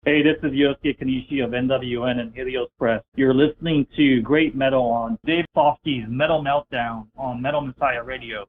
Hey, this is Yosuke Konishi of NWN and Helios Press. You're listening to Great Metal on Dave Softee's Metal Meltdown on Metal Messiah Radio.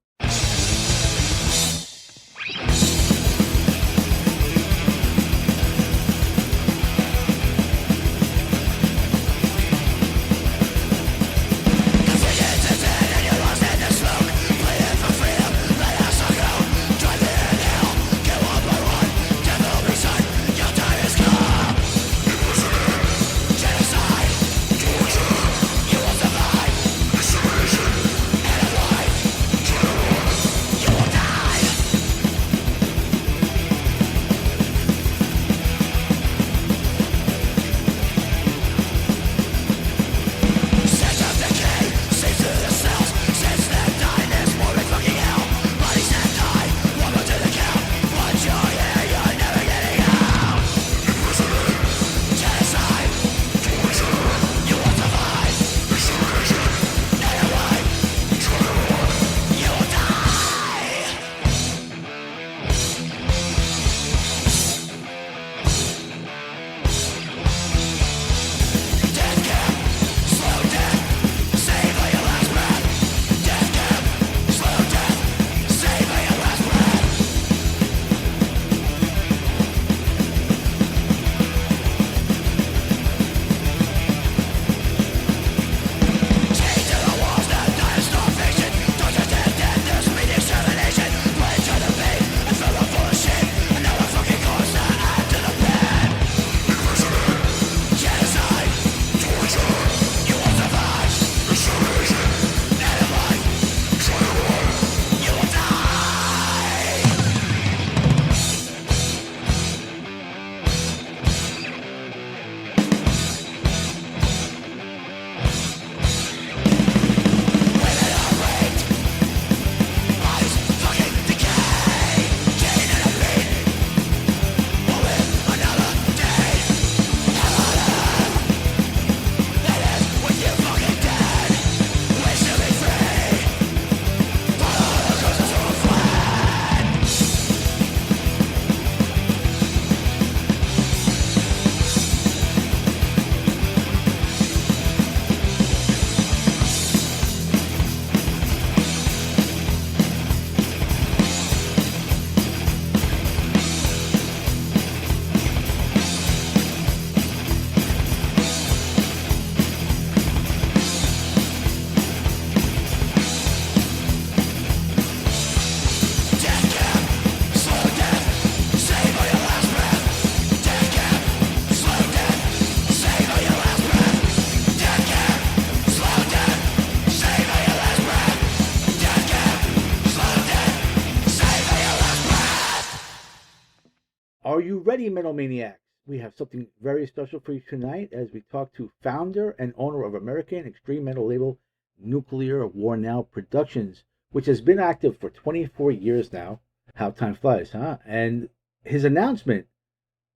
Are you ready, Metal Maniacs? We have something very special for you tonight as we talk to founder and owner of American extreme metal label Nuclear War Now Productions, which has been active for 24 years now. How time flies, huh? And his announcement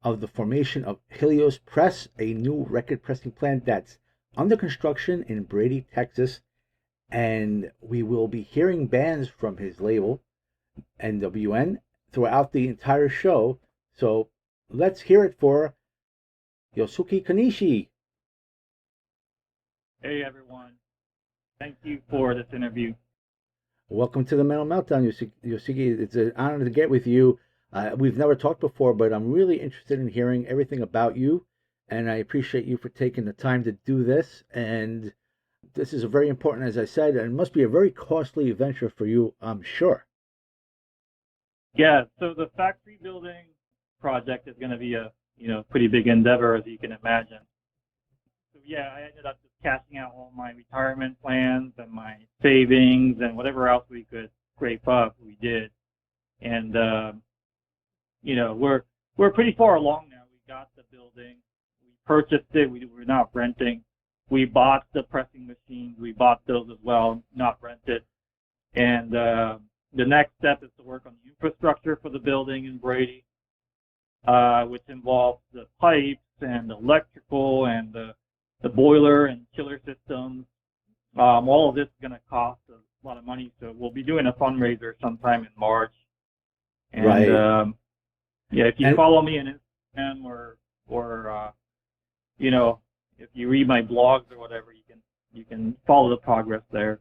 of the formation of Helios Press, a new record pressing plant that's under construction in Brady, Texas. And we will be hearing bands from his label, NWN, throughout the entire show. So let's hear it for Yosuke Konishi. Hey, everyone. Thank you for this interview. Welcome to the Metal Meltdown, Yosuke. It's an honor to get with you. We've never talked before, but I'm really interested in hearing everything about you, and I appreciate you for taking the time to do this. And this is a very important, as I said, and it must be a very costly venture for you, I'm sure. Yeah, so the factory building project is going to be a pretty big endeavor, as you can imagine. So yeah, I ended up just cashing out all my retirement plans and my savings and whatever else we could scrape up, we did. And we're pretty far along now. We got the building, we purchased it. We're not renting. We bought the pressing machines. We bought those as well, not rented. And the next step is to work on the infrastructure for the building in Brady. Which involves the pipes and the electrical and the boiler and chiller systems. All of this is going to cost a lot of money, so we'll be doing a fundraiser sometime in March. And right. if you follow me on Instagram or or you know, if you read my blogs or whatever, you can follow the progress there.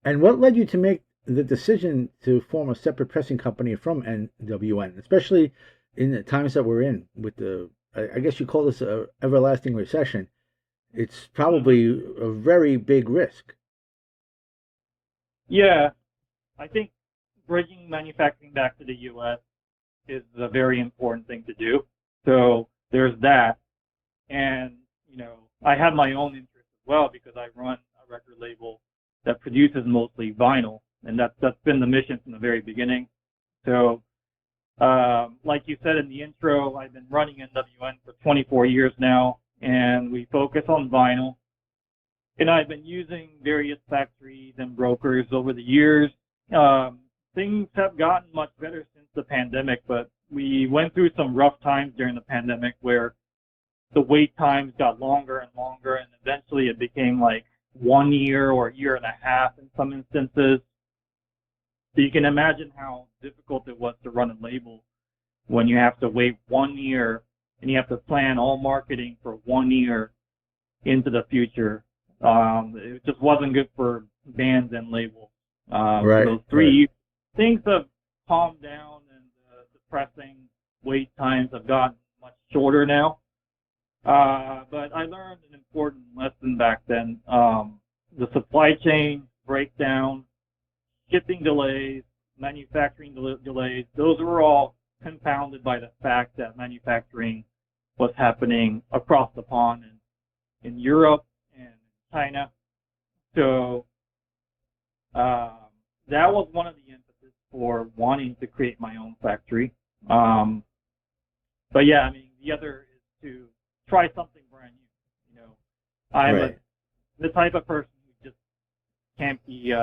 And what led you to make the decision to form a separate pressing company from NWN, especially in the times that we're in with I guess you call this a everlasting recession. It's probably a very big risk. Yeah, I think bringing manufacturing back to the U.S. is a very important thing to do. So there's that. And, I have my own interest as well because I run a record label that produces mostly vinyl. And that's been the mission from the very beginning. So, like you said in the intro, I've been running NWN for 24 years now, and we focus on vinyl. And I've been using various factories and brokers over the years. Things have gotten much better since the pandemic, but we went through some rough times during the pandemic where the wait times got longer and longer, and eventually it became like 1 year or a year and a half in some instances. So you can imagine how difficult it was to run a label when you have to wait 1 year and you have to plan all marketing for 1 year into the future. It just wasn't good for bands and labels. Right. Those 3 years, things have calmed down, and the pressing wait times have gotten much shorter now. But I learned an important lesson back then. The supply chain breakdown, shipping delays, manufacturing delays, those were all compounded by the fact that manufacturing was happening across the pond in Europe and China. So that was one of the emphasis for wanting to create my own factory. But yeah, I mean, the other is to try something brand new. I'm the type of person who just can't be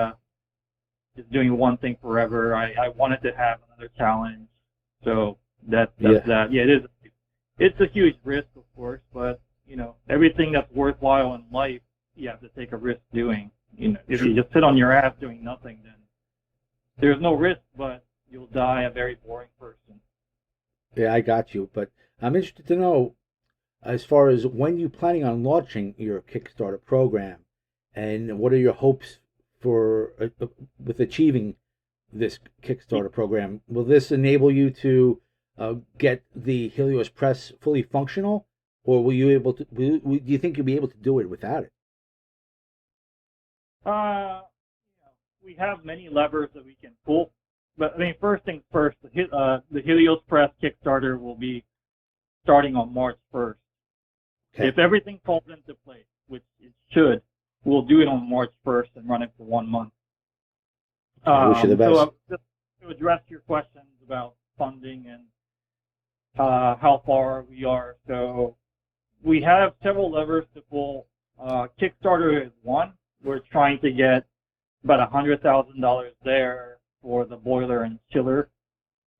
just doing one thing forever. I wanted to have another challenge. So that's that. Yeah, it's a huge risk, of course, but everything that's worthwhile in life, you have to take a risk doing. If you just sit on your ass doing nothing, then there's no risk, but you'll die a very boring person. Yeah, I got you. But I'm interested to know, as far as when you planning on launching your Kickstarter program, and what are your hopes for with achieving this Kickstarter program? Will this enable you to get the Helios Press fully functional, or will you able to? Do you think you'll be able to do it without it? We have many levers that we can pull, but I mean, first things first, the Helios Press Kickstarter will be starting on March 1st. Okay. If everything falls into place, which it should, we'll do it on March 1st and run it for 1 month. I wish you the best. So just to address your questions about funding and how far we are, so we have several levers to pull. Kickstarter is one. We're trying to get about $100,000 there for the boiler and chiller.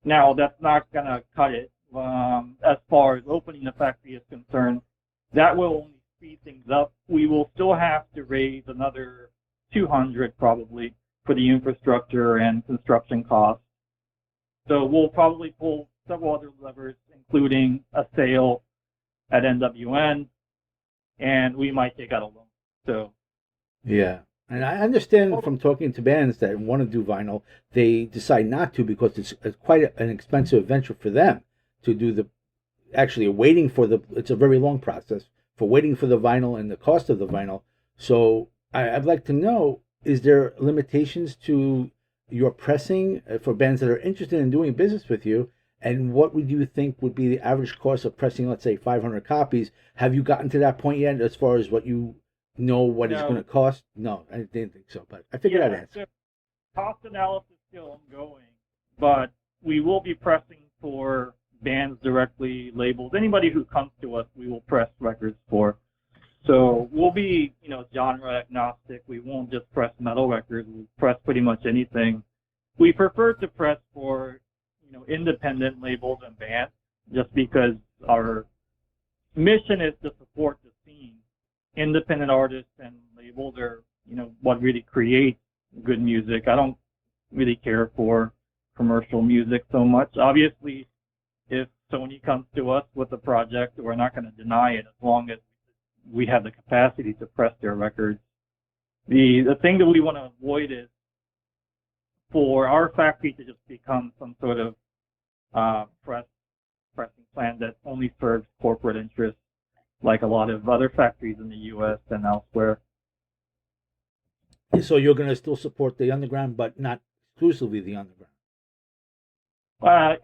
Now, that's not going to cut it. As far as opening the factory is concerned, that will only speed things up. We will still have to raise another $200 probably for the infrastructure and construction costs. So we'll probably pull several other levers, including a sale at NWN, and we might take out a loan. So yeah. And I understand from talking to bands that want to do vinyl, they decide not to because it's quite an expensive venture for them to do actually waiting for it's a very long process for waiting for the vinyl and the cost of the vinyl. So I'd like to know, is there limitations to your pressing for bands that are interested in doing business with you? And what would you think would be the average cost of pressing, let's say, 500 copies? Have you gotten to that point yet as far as what you know what it's going to cost? No, I didn't think so, but I figured I'd ask. So cost analysis is still ongoing, but we will be pressing for bands directly, labels. Anybody who comes to us, we will press records for. So we'll be, genre agnostic. We won't just press metal records. We press pretty much anything. We prefer to press for, independent labels and bands, just because our mission is to support the scene. Independent artists and labels are, what really creates good music. I don't really care for commercial music so much. Obviously, if So when he comes to us with a project, we're not going to deny it as long as we have the capacity to press their records. The thing that we want to avoid is for our factory to just become some sort of pressing plant that only serves corporate interests, like a lot of other factories in the U.S. and elsewhere. So you're going to still support the underground, but not exclusively the underground.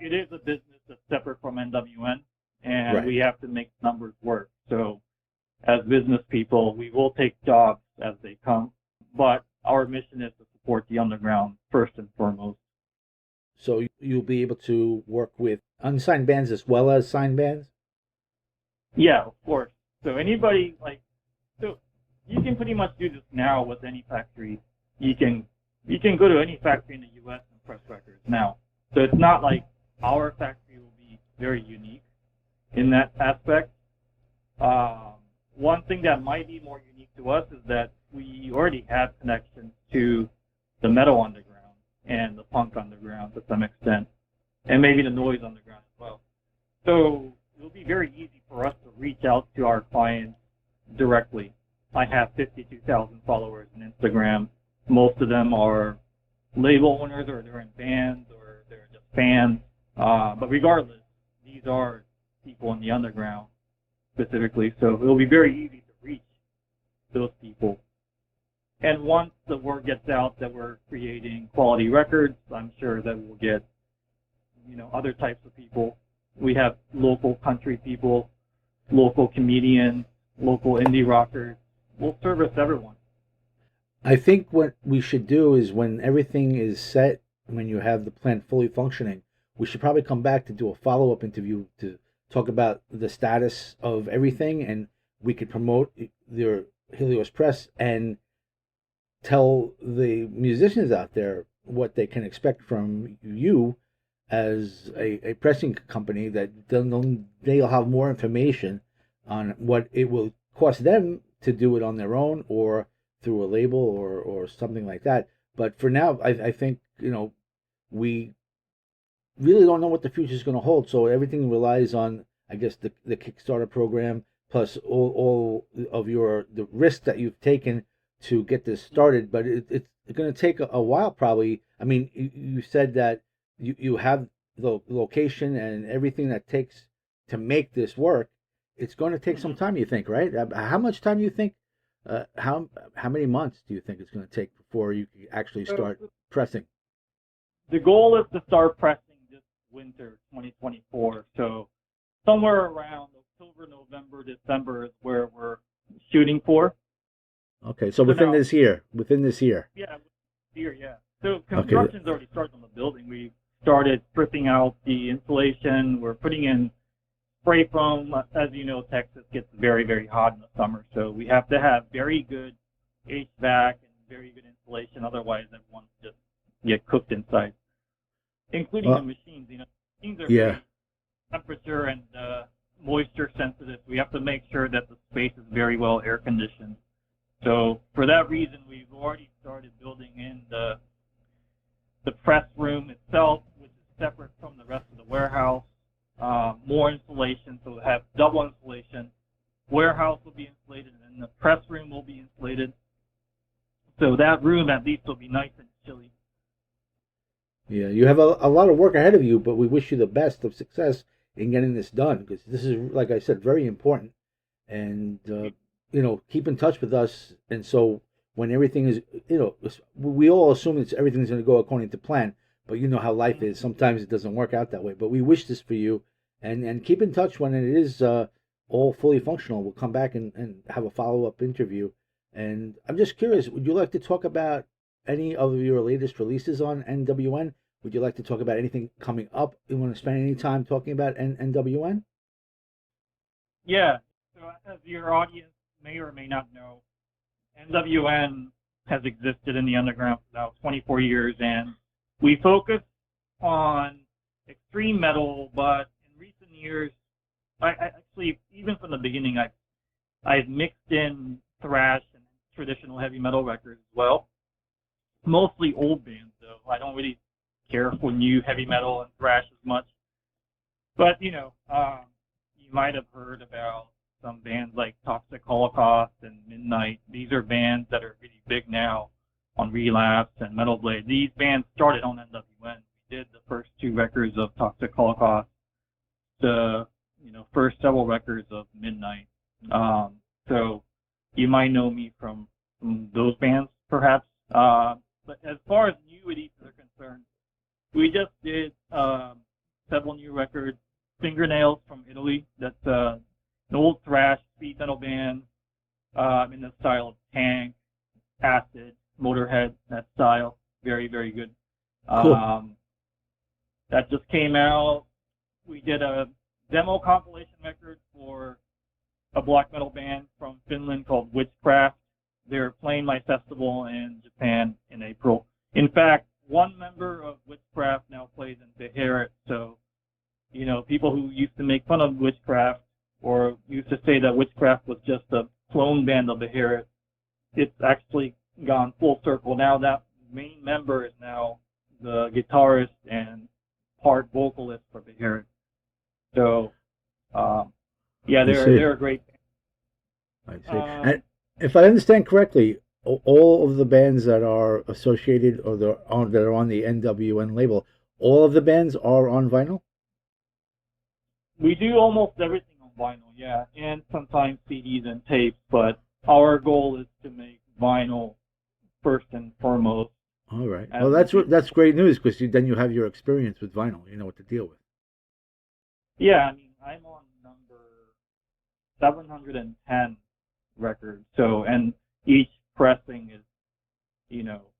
It is a business that's separate from NWN, and Right. we have to make numbers work. So as business people, we will take jobs as they come, but our mission is to support the underground first and foremost. So you'll be able to work with unsigned bands as well as signed bands? Yeah, of course. So anybody so you can pretty much do this now with any factory. You can go to any factory in the U.S. and press records now. So it's not like our factory will be very unique in that aspect. One thing that might be more unique to us is that we already have connections to the metal underground and the punk underground to some extent, and maybe the noise underground as well. So it'll be very easy for us to reach out to our clients directly. I have 52,000 followers on Instagram. Most of them are label owners, or they're in bands, or they're just fans. But regardless, these are people in the underground specifically, so it'll be very easy to reach those people. And once the word gets out that we're creating quality records, I'm sure that we'll get, other types of people. We have local country people, local comedians, local indie rockers. We'll service everyone. I think what we should do is when everything is set, when you have the plant fully functioning, we should probably come back to do a follow-up interview to talk about the status of everything, and we could promote your Helios Press and tell the musicians out there what they can expect from you as a pressing company, that they'll have more information on what it will cost them to do it on their own or through a label or something like that. But for now, I think, we really don't know what the future is going to hold. So everything relies on, I guess, the Kickstarter program, plus all of the risk that you've taken to get this started. But it's going to take a while, probably. I mean, you said that you have the location and everything that takes to make this work. It's going to take some time, you think, right? How much time do you think? How many months do you think it's going to take before you can actually start pressing? The goal is to start pressing this winter 2024. So somewhere around October, November, December is where we're shooting for. Okay, so within this year. Yeah, yeah. So construction's already started on the building. We started stripping out the insulation. We're putting in spray foam. As you know, Texas gets very, very hot in the summer, so we have to have very good HVAC and very good insulation. Otherwise, everyone just get cooked inside, including the machines. Machines are very temperature and moisture sensitive. We have to make sure that the space is very well air conditioned. So for that reason, we've already started building in the press room itself, which is separate from the rest of the warehouse. More insulation, so we'll have double insulation. Warehouse will be insulated, and then the press room will be insulated. So that room at least will be nice and chilly. Yeah, you have a lot of work ahead of you, but we wish you the best of success in getting this done, because this is, like I said, very important. And keep in touch with us. And so when everything is, we all assume everything's going to go according to plan, but you know how life is. Sometimes it doesn't work out that way. But we wish this for you, and keep in touch when it is all fully functional. We'll come back and have a follow-up interview. And I'm just curious, would you like to talk about any of your latest releases on NWN? Would you like to talk about anything coming up? You want to spend any time talking about NWN? Yeah. So as your audience may or may not know, NWN has existed in the underground for about 24 years, and we focus on extreme metal, but in recent years, I actually, even from the beginning, I've mixed in thrash and traditional heavy metal records as well. Mostly old bands, though. I don't really care for new heavy metal and thrash as much. But you might have heard about some bands like Toxic Holocaust and Midnight. These are bands that are really big now on Relapse and Metal Blade. These bands started on NWN. We did the first two records of Toxic Holocaust, the first several records of Midnight. So you might know me from those bands, perhaps. But as far as new releases are concerned, we just did several new records. Fingernails from Italy. That's an old thrash speed metal band in the style of Tank, Acid, Motorhead, that style. Very, very good. Cool. That just came out. We did a demo compilation record for a black metal band from Finland called Witchcraft. They're playing my festival in Japan in April. In fact, one member of Witchcraft now plays in Beharit, so people who used to make fun of Witchcraft or used to say that Witchcraft was just a clone band of Beharit, it's actually gone full circle. Now that main member is now the guitarist and part vocalist for Beharit. So, they're a great band. I see. And if I understand correctly, all of the bands that are associated or that are on the NWN label, all of the bands are on vinyl? We do almost everything on vinyl, yeah, and sometimes CDs and tapes, but our goal is to make vinyl first and foremost. All right. Well, that's great news because then you have your experience with vinyl. You know what to deal with. Yeah, I mean, I'm on number 710 records, and each pressing is,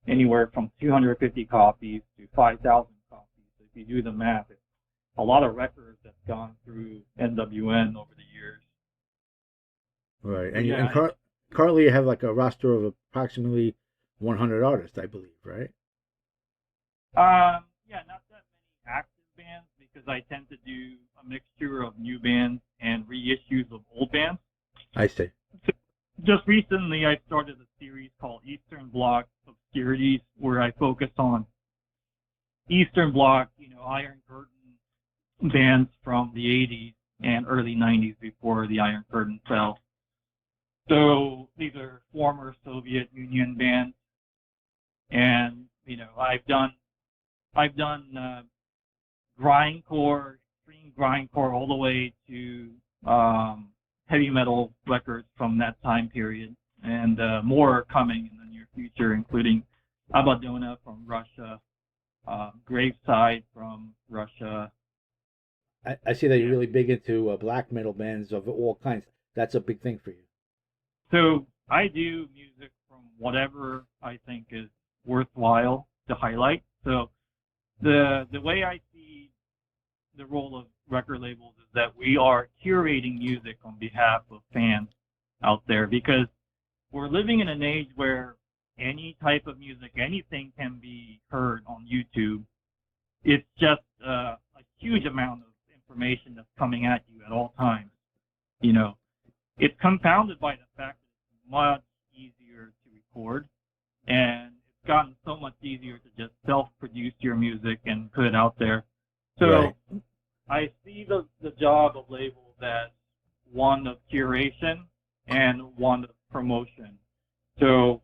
anywhere from 250 copies to 5,000 copies. If you do the math, it's a lot of records that's gone through NWN over the years. Right, and currently you have like a roster of approximately 100 artists, I believe, right? Yeah, not that many active bands because I tend to do a mixture of new bands and reissues of old bands. I see. So just recently, I started a series called Eastern Bloc Obscurities, where I focus on Eastern Bloc, Iron Curtain bands from the 80s and early 90s before the Iron Curtain fell. So these are former Soviet Union bands, and I've done grindcore, extreme grindcore, all the way to heavy metal records from that time period, and more are coming in the near future, including Abadona from Russia, Graveside from Russia. I see that you're really big into black metal bands of all kinds. That's a big thing for you. So I do music from whatever I think is worthwhile to highlight. So the way I see the role of record labels is that we are curating music on behalf of fans out there, because we're living in an age where any type of music, anything can be heard on YouTube. It's just a huge amount of information that's coming at you at all times. It's compounded by the fact that it's much easier to record, and it's gotten so much easier to just self-produce your music and put it out there. So Right. I see the job of labels as one of curation and one of promotion. So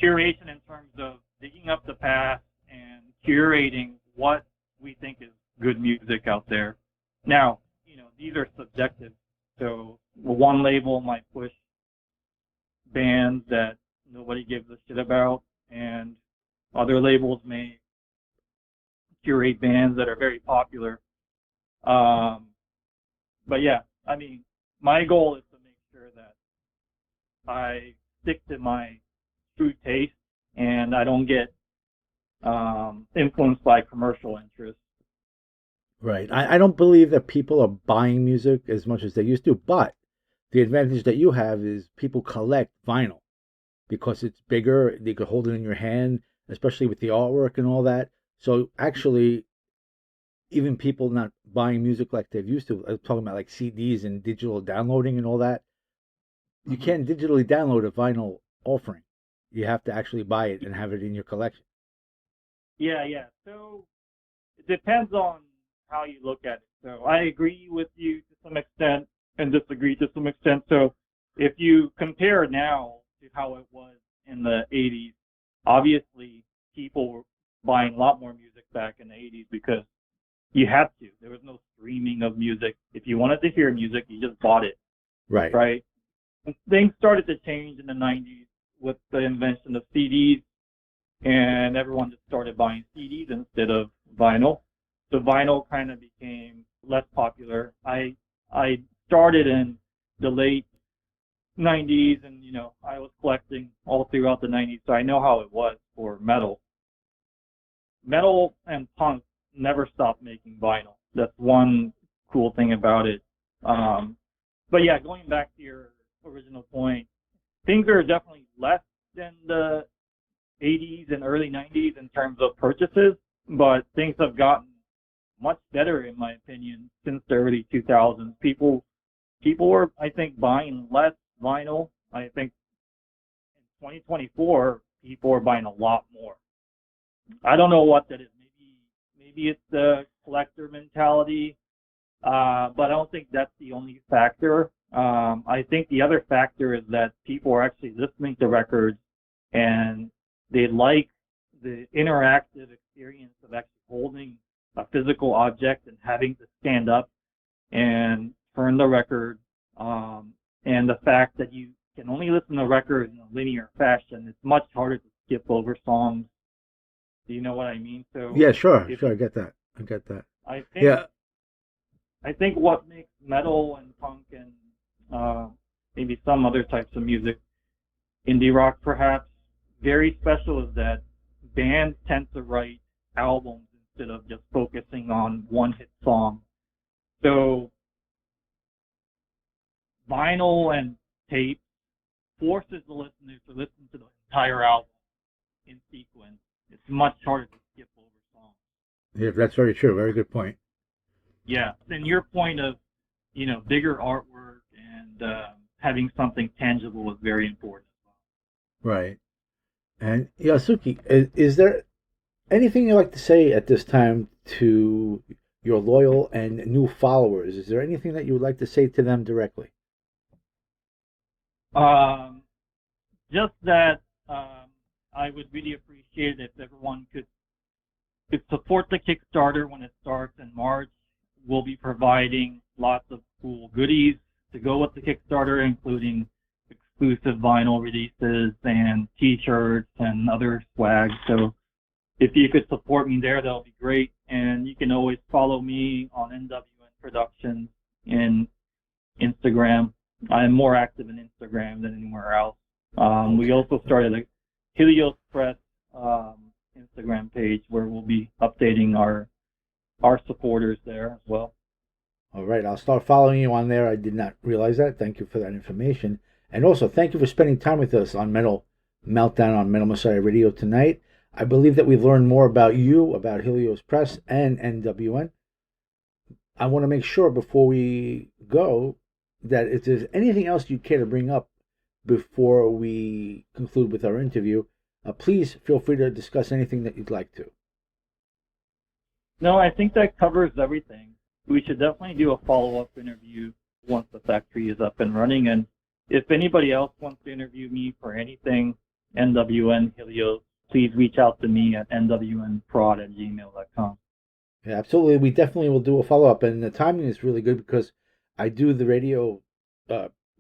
curation in terms of digging up the past and curating what we think is good music out there. Now, these are subjective. So one label might push bands that nobody gives a shit about, and other labels may curate bands that are very popular. But yeah, I mean, my goal is to make sure that I stick to my true taste and I don't get influenced by commercial interests. Right. I don't believe that people are buying music as much as they used to, but the advantage that you have is people collect vinyl because it's bigger. You could hold it in your hand, especially with the artwork and all that. So actually, even people not buying music like they've used to, I'm talking about like CDs and digital downloading and all that. You can't digitally download a vinyl offering. You have to actually buy it and have it in your collection. Yeah. So it depends on how you look at it. So I agree with you to some extent and disagree to some extent. So if you compare now to how it was in the 80s, obviously people were buying a lot more music back in the 80s because you had to. There was no streaming of music. If you wanted to hear music, you just bought it, Right. right? And things started to change in the 90s with the invention of CDs, and everyone just started buying CDs instead of vinyl. So vinyl kind of became less popular. I started in the late 90s, and I was collecting all throughout the 90s, so I know how it was for metal. Metal and punk never stopped making vinyl. That's one cool thing about it. But yeah, going back to your original point, things are definitely less than the 80s and early 90s in terms of purchases, but things have gotten much better, in my opinion, since the early 2000s. People are, I think, buying less vinyl. I think in 2024, people are buying a lot more. I don't know what that is. Maybe it's the collector mentality, but I don't think that's the only factor. I think the other factor is that people are actually listening to records and they like the interactive experience of actually holding a physical object and having to stand up and turn the record, and the fact that you can only listen to records in a linear fashion. It's much harder to skip over songs. Do you know what I mean? So Yeah, sure. I get that. Yeah. I think what makes metal and punk and maybe some other types of music, indie rock perhaps, very special is that bands tend to write albums instead of just focusing on one hit song. So vinyl and tape forces the listener to listen to the entire album in sequence. It's much harder to skip over songs. Yeah, that's very true. Very good point. Yeah, and your point of, bigger artwork and having something tangible is very important as well. Right. And Yasuki, is there anything you'd like to say at this time to your loyal and new followers? Is there anything that you would like to say to them directly? Just that I would really appreciate it if everyone could support the Kickstarter when it starts in March. We'll be providing lots of cool goodies to go with the Kickstarter, including exclusive vinyl releases and T-shirts and other swag. So if you could support me there, that'll be great. And you can always follow me on NWN Productions in Instagram. I'm more active in Instagram than anywhere else. We also started a Helios Press Instagram page where we'll be updating our supporters there as well. All right, I'll start following you on there. I did not realize that. Thank you for that information. And also, thank you for spending time with us on Metal Meltdown on Metal Messiah Radio tonight. I believe that we've learned more about you, about Helios Press and NWN. I want to make sure before we go that if there's anything else you care to bring up before we conclude with our interview, please feel free to discuss anything that you'd like to. No, I think that covers everything. We should definitely do a follow-up interview once the factory is up and running. And if anybody else wants to interview me for anything, NWN Helios, please reach out to me at nwnprod@gmail.com. Yeah, absolutely. We definitely will do a follow-up. And the timing is really good because I do the radio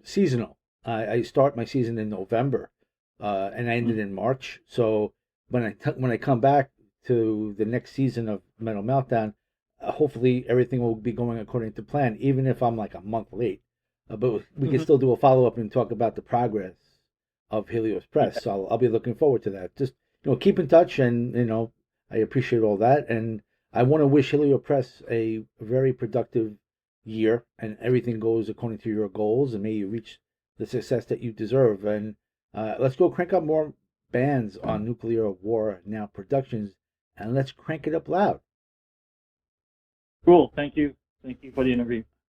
seasonal. I start my season in November, and I end it in March. So when I come back to the next season of Metal Meltdown, hopefully everything will be going according to plan, even if I'm like a month late. But we can still do a follow-up and talk about the progress of Helios Press. So I'll be looking forward to that. Just keep in touch, and I appreciate all that, and I want to wish Helios Press a very productive year, and everything goes according to your goals, and may you reach the success that you deserve. And let's go crank up more bands on Nuclear War Now Productions, and let's crank it up loud. Cool. Thank you. Thank you for the interview.